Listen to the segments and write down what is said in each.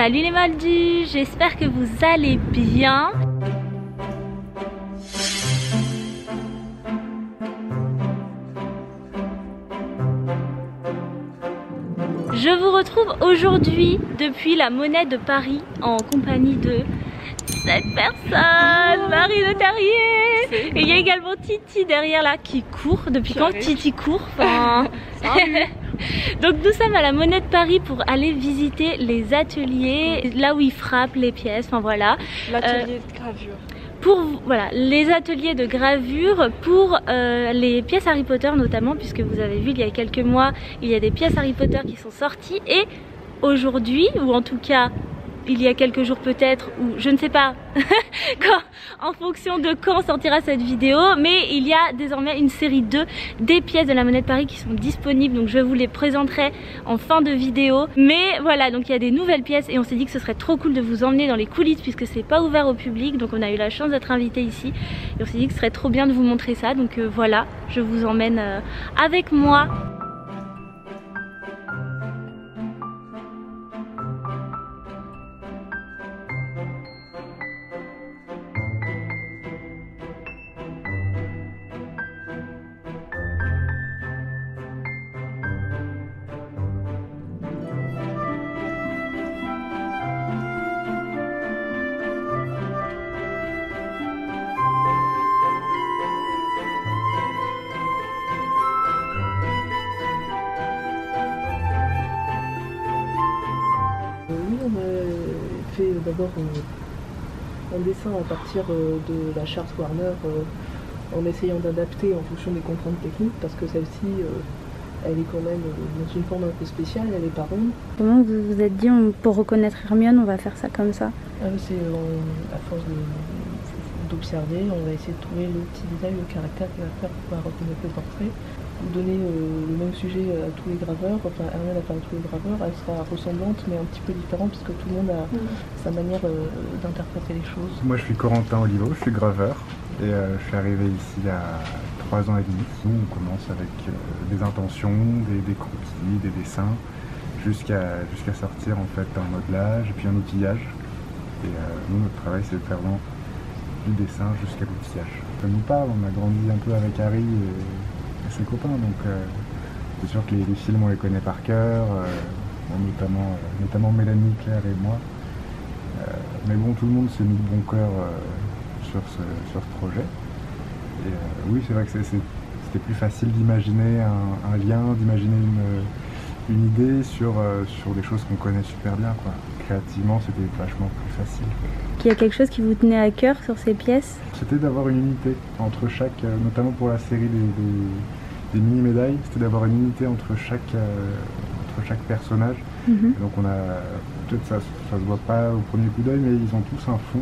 Salut les Moldus, j'espère que vous allez bien. Je vous retrouve aujourd'hui depuis la Monnaie de Paris en compagnie de cette personne, Marie Le Terrier. Et il y a également Titi derrière là qui court. Depuis quand Titi court? Enfin... Donc nous sommes à la Monnaie de Paris pour aller visiter les ateliers, là où ils frappent les pièces, enfin voilà. L'atelier de gravure. Pour voilà, les ateliers de gravure pour les pièces Harry Potter notamment, puisque vous avez vu il y a quelques mois, il y a des pièces Harry Potter qui sont sorties et aujourd'hui, ou en tout cas il y a quelques jours peut-être, ou je ne sais pas quand, en fonction de quand sortira cette vidéo, mais il y a désormais une série 2 des pièces de la Monnaie de Paris qui sont disponibles, donc je vous les présenterai en fin de vidéo. Mais voilà, donc il y a des nouvelles pièces et on s'est dit que ce serait trop cool de vous emmener dans les coulisses puisque c'est pas ouvert au public, donc on a eu la chance d'être invité ici et on s'est dit que ce serait trop bien de vous montrer ça, donc voilà, je vous emmène avec moi. Fait d'abord un dessin à partir de la charte Warner en essayant d'adapter en fonction des contraintes techniques parce que celle-ci elle est quand même dans une forme un peu spéciale, elle est pas ronde. Comment vous vous êtes dit pour reconnaître Hermione on va faire ça comme ça? C'est à force d'observer, on va essayer de trouver le petit détail, le caractère qui va faire pour pouvoir reconnaître le portrait. Donner le même sujet à tous les graveurs, enfin Hermione à part tous les graveurs, elle sera ressemblante mais un petit peu différente parce que tout le monde a sa manière d'interpréter les choses. Moi je suis Corentin Olivo, je suis graveur et je suis arrivé ici il y a 3 ans et demi. Nous on commence avec des intentions, des croquis, des dessins, jusqu'à sortir en fait un modelage et puis un outillage. Et nous notre travail c'est vraiment du dessin jusqu'à l'outillage. Ça nous parle, on a grandi un peu avec Harry et ses copains, donc c'est sûr que les films on les connaît par cœur, notamment Mélanie, Claire et moi, mais bon tout le monde s'est mis de bon cœur sur ce projet et oui c'est vrai que c'était plus facile d'imaginer un lien, d'imaginer une idée sur des choses qu'on connaît super bien quoi. Créativement c'était vachement plus facile. Il y a quelque chose qui vous tenait à cœur sur ces pièces? C'était d'avoir une unité entre chaque, notamment pour la série des mini-médailles, c'était d'avoir une unité entre chaque personnage. Et donc on a, peut-être ça se voit pas au premier coup d'œil, mais ils ont tous un fond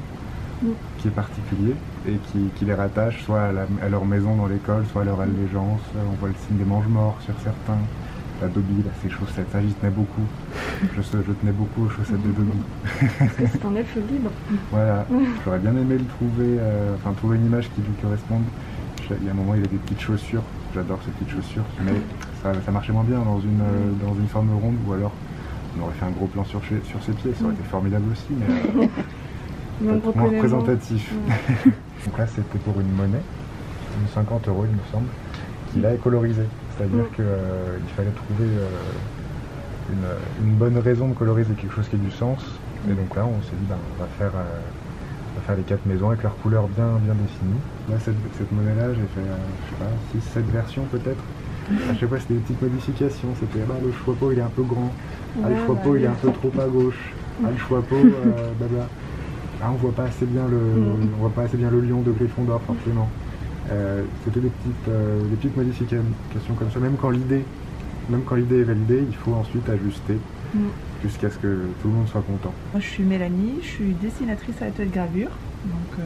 qui est particulier et qui les rattache soit à leur maison dans l'école, soit à leur allégeance. On voit le signe des mange-morts sur certains. La Dobby, là, ses chaussettes, ça j'y tenais beaucoup. Je tenais beaucoup aux chaussettes de Dobby. Parce que c'est un elfe libre. Voilà, j'aurais bien aimé le trouver, trouver une image qui lui corresponde. Il y a un moment il a des petites chaussures, j'adore ces petites chaussures, mais ça marchait moins bien dans une forme ronde, ou alors on aurait fait un gros plan sur ses pieds, ça aurait été formidable aussi, mais moins représentatif. Donc là c'était pour une monnaie, 50 € il me semble, qui là est colorisée. C'est-à-dire qu'il fallait trouver une bonne raison de coloriser quelque chose qui ait du sens. Et donc là, on s'est dit, on va faire les 4 maisons avec leurs couleurs bien définies. Là, cette monnaie-là, j'ai fait, je sais pas, 6-7 versions peut-être. À chaque fois, c'était des petites modifications. C'était, le chapeau, il est un peu grand. Le chapeau, il est un peu trop à gauche. Le chapeau, blabla. Là, on voit pas assez bien le lion de Gryffondor, forcément. C'était des petites modifications comme ça, même quand l'idée est validée, il faut ensuite ajuster jusqu'à ce que tout le monde soit content. Moi je suis Mélanie, je suis dessinatrice à l'atelier de gravure, donc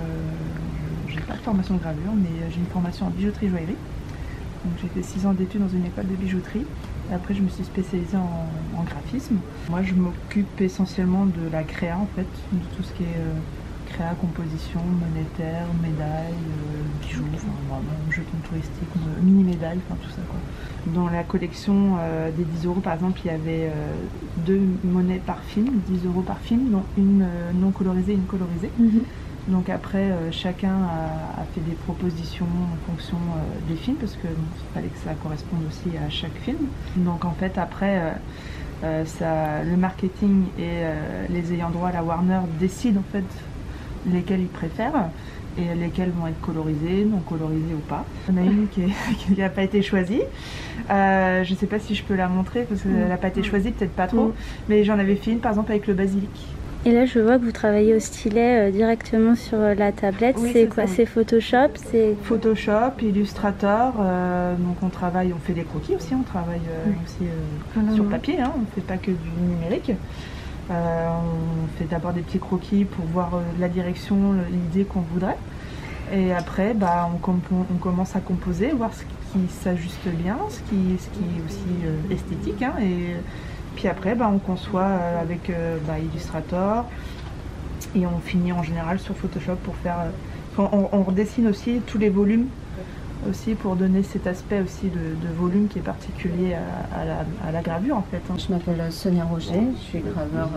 j'ai pas de formation de gravure mais j'ai une formation en bijouterie joaillerie. Donc j'ai fait 6 ans d'études dans une école de bijouterie et après je me suis spécialisée en graphisme. Moi je m'occupe essentiellement de la créa en fait, de tout ce qui est créa, composition, monétaire, médailles, bijoux, enfin vraiment jetons touristiques, mini médailles, enfin tout ça quoi. Dans la collection des 10 € par exemple, il y avait 2 monnaies par film, 10 € par film, dont une non colorisée et une colorisée. Donc après, chacun a fait des propositions en fonction des films, parce qu'il fallait que ça corresponde aussi à chaque film. Donc en fait, après, le marketing et les ayants droit à la Warner décident en fait lesquels ils préfèrent et lesquels vont être colorisés, non colorisés ou pas. Il y en a une qui n'a pas été choisie. Je ne sais pas si je peux la montrer parce qu'elle n'a pas été choisie, peut-être pas trop, mais j'en avais fait une par exemple avec le basilic. Et là, je vois que vous travaillez au stylet directement sur la tablette. Oui, c'est quoi? C'est Photoshop? Photoshop, Illustrator. Donc on fait des croquis aussi. On travaille aussi sur papier. Hein, on ne fait pas que du numérique. On fait d'abord des petits croquis pour voir la direction, l'idée qu'on voudrait. Et après, on commence à composer, voir ce qui s'ajuste bien, ce qui est aussi esthétique. Hein, et puis après, on conçoit avec Illustrator et on finit en général sur Photoshop pour faire... on redessine aussi tous les volumes aussi pour donner cet aspect aussi de volume qui est particulier à la gravure en fait. Je m'appelle Sonia Roger, je suis graveur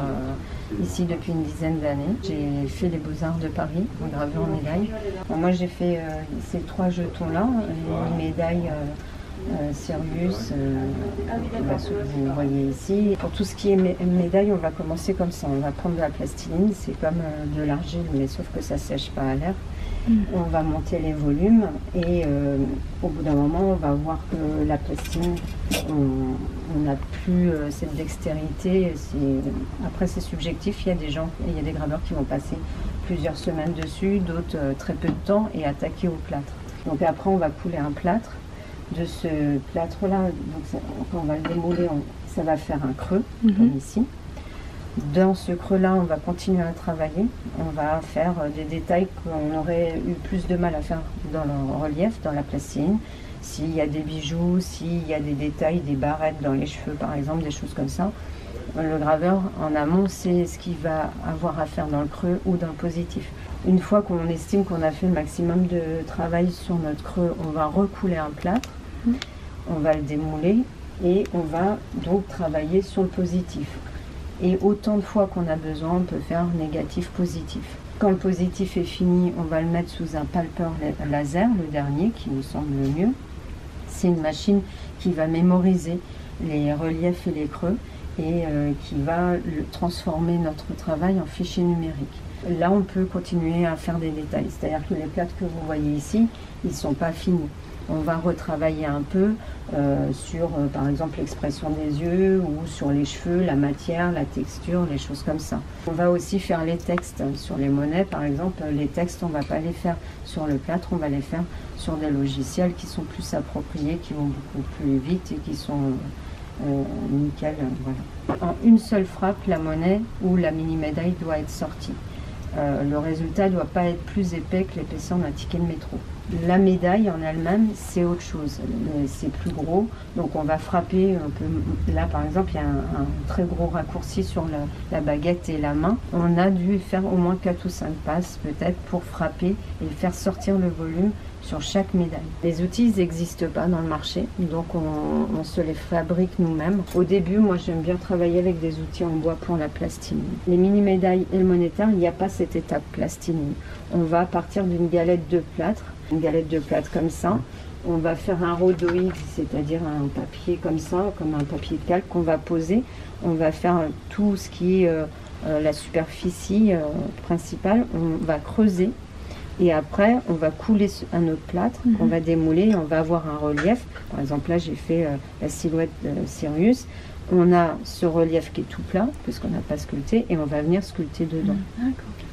ici depuis une dizaine d'années. J'ai fait les Beaux-Arts de Paris en gravure en médaille. Moi j'ai fait ces 3 jetons là, les médailles Sirius, ce que vous voyez ici. Pour tout ce qui est médaille, on va commencer comme ça. On va prendre de la plastiline, c'est comme de l'argile, mais sauf que ça ne sèche pas à l'air. On va monter les volumes et au bout d'un moment, on va voir que la plastiline, on n'a plus cette dextérité. Après, c'est subjectif. Il y a des graveurs qui vont passer plusieurs semaines dessus, d'autres très peu de temps et attaquer au plâtre. Donc après, on va couler un plâtre. De ce plâtre-là, quand on va le démouler, ça va faire un creux, comme ici. Dans ce creux-là, on va continuer à travailler. On va faire des détails qu'on aurait eu plus de mal à faire dans le relief, dans la plastiline. S'il y a des bijoux, s'il y a des détails, des barrettes dans les cheveux, par exemple, des choses comme ça. Le graveur, en amont, sait ce qu'il va avoir à faire dans le creux ou dans le positif. Une fois qu'on estime qu'on a fait le maximum de travail sur notre creux, on va recouler un plâtre, on va le démouler et on va donc travailler sur le positif. Et autant de fois qu'on a besoin, on peut faire négatif-positif. Quand le positif est fini, on va le mettre sous un palpeur laser, le dernier, qui nous semble le mieux. C'est une machine qui va mémoriser les reliefs et les creux et qui va transformer notre travail en fichier numérique. Là, on peut continuer à faire des détails. C'est-à-dire que les plâtres que vous voyez ici, ils ne sont pas finis. On va retravailler un peu sur, par exemple, l'expression des yeux ou sur les cheveux, la matière, la texture, les choses comme ça. On va aussi faire les textes sur les monnaies, par exemple. Les textes, on ne va pas les faire sur le plâtre, on va les faire sur des logiciels qui sont plus appropriés, qui vont beaucoup plus vite et qui sont nickel. Voilà. En une seule frappe, la monnaie ou la mini-médaille doit être sortie. Le résultat ne doit pas être plus épais que l'épaisseur d'un ticket de métro. La médaille en elle-même, c'est autre chose, c'est plus gros, donc on va frapper un peu. Là par exemple, il y a un très gros raccourci sur la baguette et la main. On a dû faire au moins 4 ou 5 passes peut-être pour frapper et faire sortir le volume sur chaque médaille. Les outils n'existent pas dans le marché, donc on se les fabrique nous-mêmes. Au début, moi j'aime bien travailler avec des outils en bois pour la plastiline. Les mini-médailles et le monétaire, il n'y a pas cette étape plastiline. On va partir d'une galette de plâtre, une galette de plâtre comme ça. On va faire un rhodoïde, c'est-à-dire un papier comme ça, comme un papier de calque qu'on va poser. On va faire tout ce qui est la superficie principale. On va creuser. Et après, on va couler un autre plâtre, on va démouler et on va avoir un relief. Par exemple, là, j'ai fait la silhouette de Sirius. On a ce relief qui est tout plat, puisqu'on n'a pas sculpté, et on va venir sculpter dedans.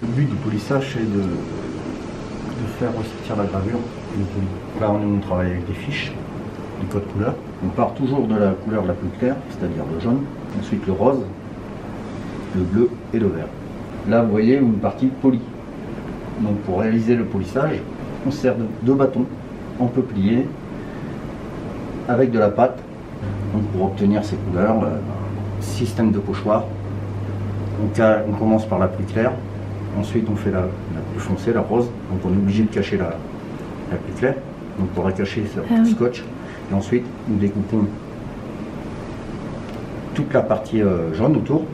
Le but du polissage, c'est de faire ressortir la gravure et le poli. Là, on travaille avec des fiches, des codes couleurs. On part toujours de la couleur la plus claire, c'est-à-dire le jaune, ensuite le rose, le bleu et le vert. Là, vous voyez une partie polie. Donc pour réaliser le polissage, on sert de 2 bâtons en peuplier avec de la pâte. Donc pour obtenir ces couleurs, système de pochoir. On commence par la plus claire, Ensuite on fait la plus foncée, la rose, donc on est obligé de cacher la plus claire, donc pour la cacher c'est un scotch. Et ensuite nous découpons toute la partie jaune autour,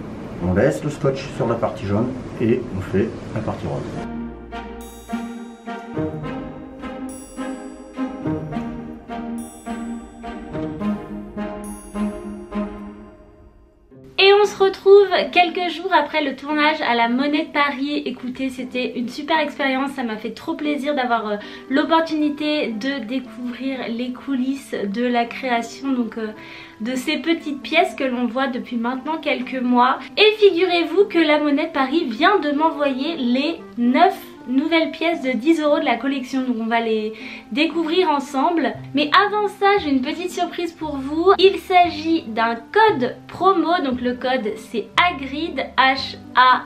on laisse le scotch sur la partie jaune et on fait la partie rose. On se retrouve quelques jours après le tournage à la Monnaie de Paris. Écoutez, c'était une super expérience, ça m'a fait trop plaisir d'avoir l'opportunité de découvrir les coulisses de la création de ces petites pièces que l'on voit depuis maintenant quelques mois. Et figurez-vous que la Monnaie de Paris vient de m'envoyer les 9 nouvelles pièces de 10 € de la collection, donc on va les découvrir ensemble. Mais avant ça, j'ai une petite surprise pour vous. Il s'agit d'un code promo, donc le code c'est Hagrid, H-A-G-R-I-D,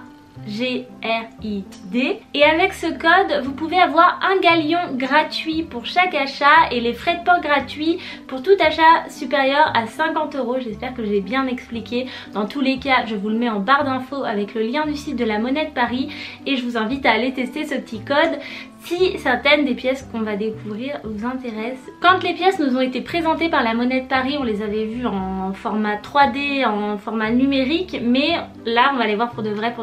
et avec ce code vous pouvez avoir un galion gratuit pour chaque achat et les frais de port gratuits pour tout achat supérieur à 50 €. J'espère que j'ai bien expliqué. Dans tous les cas, je vous le mets en barre d'infos avec le lien du site de la Monnaie de Paris et je vous invite à aller tester ce petit code si certaines des pièces qu'on va découvrir vous intéressent. Quand les pièces nous ont été présentées par la Monnaie de Paris, on les avait vues en format 3D, en format numérique, mais là on va les voir pour de vrai,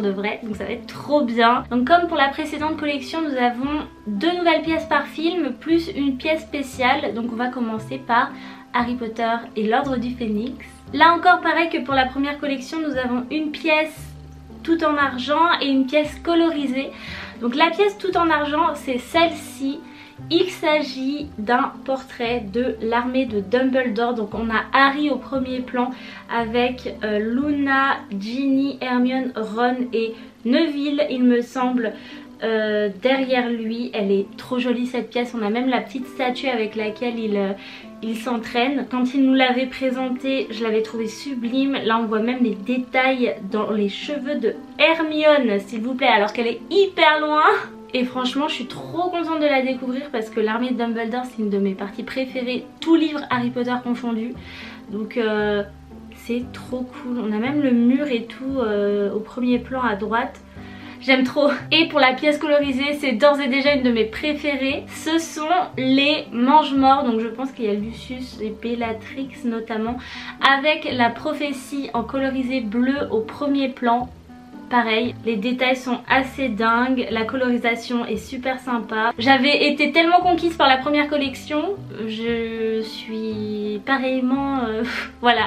donc ça va être trop bien. Donc comme pour la précédente collection, nous avons 2 nouvelles pièces par film plus une pièce spéciale. Donc on va commencer par Harry Potter et l'Ordre du Phénix. Là encore pareil que pour la première collection, nous avons une pièce tout en argent et une pièce colorisée. Donc la pièce tout en argent, c'est celle-ci. Il s'agit d'un portrait de l'armée de Dumbledore. Donc on a Harry au premier plan avec Luna, Ginny, Hermione, Ron et Neville, il me semble, derrière lui. Elle est trop jolie cette pièce. On a même la petite statue avec laquelle il s'entraîne. Quand il nous l'avait présentée, je l'avais trouvée sublime. Là on voit même les détails dans les cheveux de Hermione, s'il vous plaît, alors qu'elle est hyper loin. Et franchement je suis trop contente de la découvrir parce que l'armée de Dumbledore c'est une de mes parties préférées, tout livre Harry Potter confondu. Donc c'est trop cool. On a même le mur et tout au premier plan à droite. J'aime trop. Et pour la pièce colorisée, c'est d'ores et déjà une de mes préférées. Ce sont les Mange-Morts. Donc je pense qu'il y a Lucius et Bellatrix notamment, avec la prophétie en colorisé bleu au premier plan. Pareil, les détails sont assez dingues, la colorisation est super sympa. J'avais été tellement conquise par la première collection, je suis pareillement... voilà.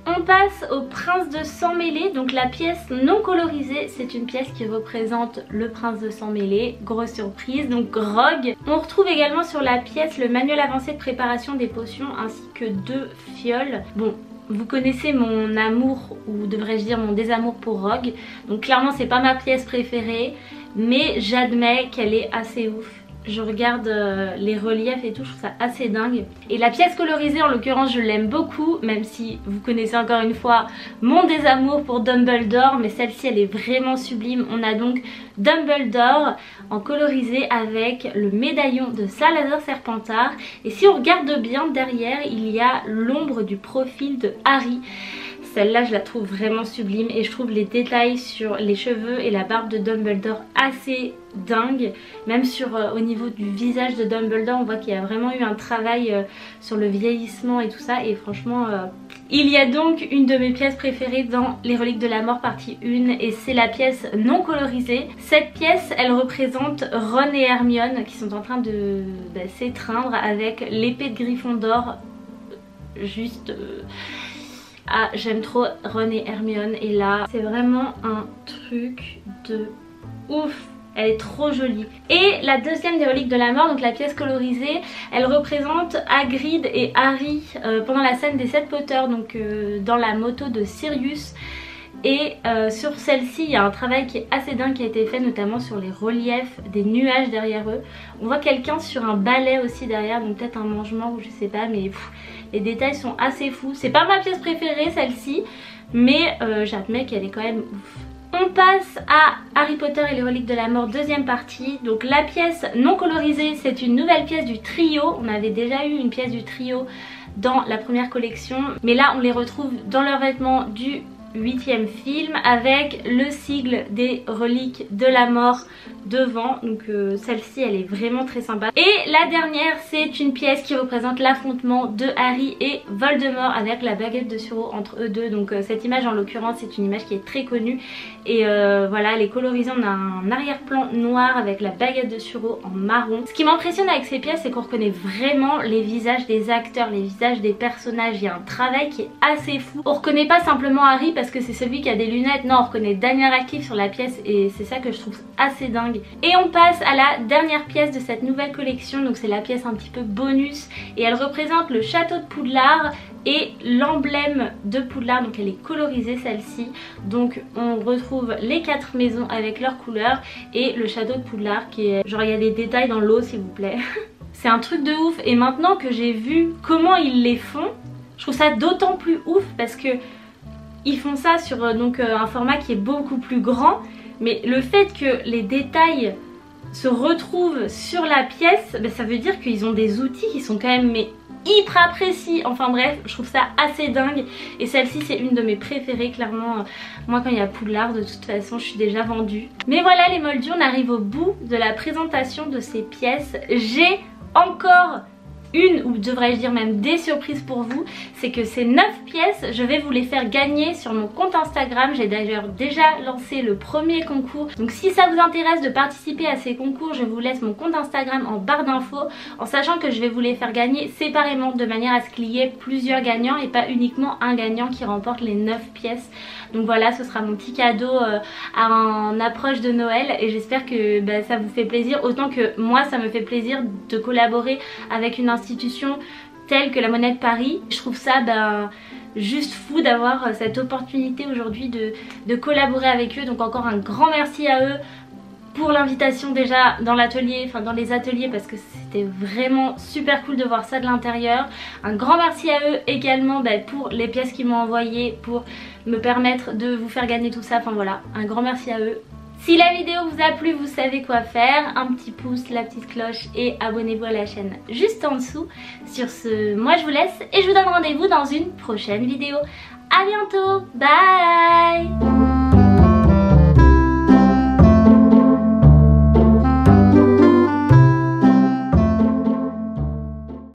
On passe au Prince de Sang Mêlé, donc la pièce non colorisée, c'est une pièce qui représente le Prince de Sang Mêlé, grosse surprise, donc Rogue. On retrouve également sur la pièce le manuel avancé de préparation des potions ainsi que 2 fioles. Bon, vous connaissez mon amour, ou devrais-je dire mon désamour pour Rogue. Donc clairement c'est pas ma pièce préférée, mais j'admets qu'elle est assez ouf. Je regarde les reliefs et tout, je trouve ça assez dingue. Et la pièce colorisée en l'occurrence je l'aime beaucoup, même si vous connaissez encore une fois mon désamour pour Dumbledore, mais celle-ci elle est vraiment sublime. On a donc Dumbledore en colorisé avec le médaillon de Salazar Serpentard. Et si on regarde bien derrière, il y a l'ombre du profil de Harry. Celle-là je la trouve vraiment sublime et je trouve les détails sur les cheveux et la barbe de Dumbledore assez dingue. Même au niveau du visage de Dumbledore, on voit qu'il y a vraiment eu un travail sur le vieillissement et tout ça. Et franchement, il y a donc une de mes pièces préférées dans Les Reliques de la Mort partie 1 et c'est la pièce non colorisée. Cette pièce, elle représente Ron et Hermione qui sont en train de s'étreindre avec l'épée de Gryffondor. Juste... Ah, j'aime trop Ron et Hermione et là c'est vraiment un truc de ouf. Elle est trop jolie. Et la deuxième des Reliques de la Mort, donc la pièce colorisée, elle représente Hagrid et Harry pendant la scène des 7 Potter, donc dans la moto de Sirius. Et sur celle-ci il y a un travail qui est assez dingue qui a été fait, notamment sur les reliefs des nuages derrière eux. On voit quelqu'un sur un balai aussi derrière, donc peut-être un mangement ou je sais pas, mais les détails sont assez fous. C'est pas ma pièce préférée celle-ci, mais j'admets qu'elle est quand même ouf. On passe à Harry Potter et les Reliques de la Mort, deuxième partie. Donc la pièce non colorisée, c'est une nouvelle pièce du trio. On avait déjà eu une pièce du trio dans la première collection, mais là on les retrouve dans leurs vêtements du 8e film avec le sigle des reliques de la mort devant. Donc celle-ci elle est vraiment très sympa. Et la dernière, c'est une pièce qui représente l'affrontement de Harry et Voldemort avec la baguette de Suro entre eux deux. Donc cette image en l'occurrence c'est une image qui est très connue et voilà, elle est colorisée. On a un arrière-plan noir avec la baguette de Suro en marron. Ce qui m'impressionne avec ces pièces, c'est qu'on reconnaît vraiment les visages des acteurs, les visages des personnages. Il y a un travail qui est assez fou. On reconnaît pas simplement Harry parce que c'est celui qui a des lunettes, non, on reconnaît Daniel Radcliffe sur la pièce et c'est ça que je trouve assez dingue. Et on passe à la dernière pièce de cette nouvelle collection, donc c'est la pièce un petit peu bonus et elle représente le château de Poudlard et l'emblème de Poudlard, donc elle est colorisée celle-ci. Donc on retrouve les 4 maisons avec leurs couleurs et le château de Poudlard qui est... genre il y a des détails dans l'eau s'il vous plaît. C'est un truc de ouf et maintenant que j'ai vu comment ils les font, je trouve ça d'autant plus ouf parce que ils font ça sur donc un format qui est beaucoup plus grand, mais le fait que les détails se retrouvent sur la pièce, ben ça veut dire qu'ils ont des outils qui sont quand même hyper précis. Enfin bref, je trouve ça assez dingue et celle-ci c'est une de mes préférées clairement. Moi quand il y a Poudlard de toute façon je suis déjà vendue. Mais voilà les moldus, on arrive au bout de la présentation de ces pièces. J'ai encore une, ou devrais-je dire même des surprises pour vous, c'est que ces 9 pièces, je vais vous les faire gagner sur mon compte Instagram. J'ai d'ailleurs déjà lancé le premier concours. Donc si ça vous intéresse de participer à ces concours, je vous laisse mon compte Instagram en barre d'infos, en sachant que je vais vous les faire gagner séparément de manière à ce qu'il y ait plusieurs gagnants et pas uniquement un gagnant qui remporte les 9 pièces. Donc voilà, ce sera mon petit cadeau en approche de Noël et j'espère que ça vous fait plaisir autant que moi ça me fait plaisir de collaborer avec une institution telle que la Monnaie de Paris. Je trouve ça juste fou d'avoir cette opportunité aujourd'hui de collaborer avec eux. Donc encore un grand merci à eux pour l'invitation déjà dans l'atelier, enfin dans les ateliers, parce que c'était vraiment super cool de voir ça de l'intérieur. Un grand merci à eux également pour les pièces qu'ils m'ont envoyées, pour me permettre de vous faire gagner tout ça. Enfin voilà, un grand merci à eux. Si la vidéo vous a plu, vous savez quoi faire. Un petit pouce, la petite cloche et abonnez-vous à la chaîne juste en dessous. Sur ce, moi je vous laisse et je vous donne rendez-vous dans une prochaine vidéo. A bientôt, bye.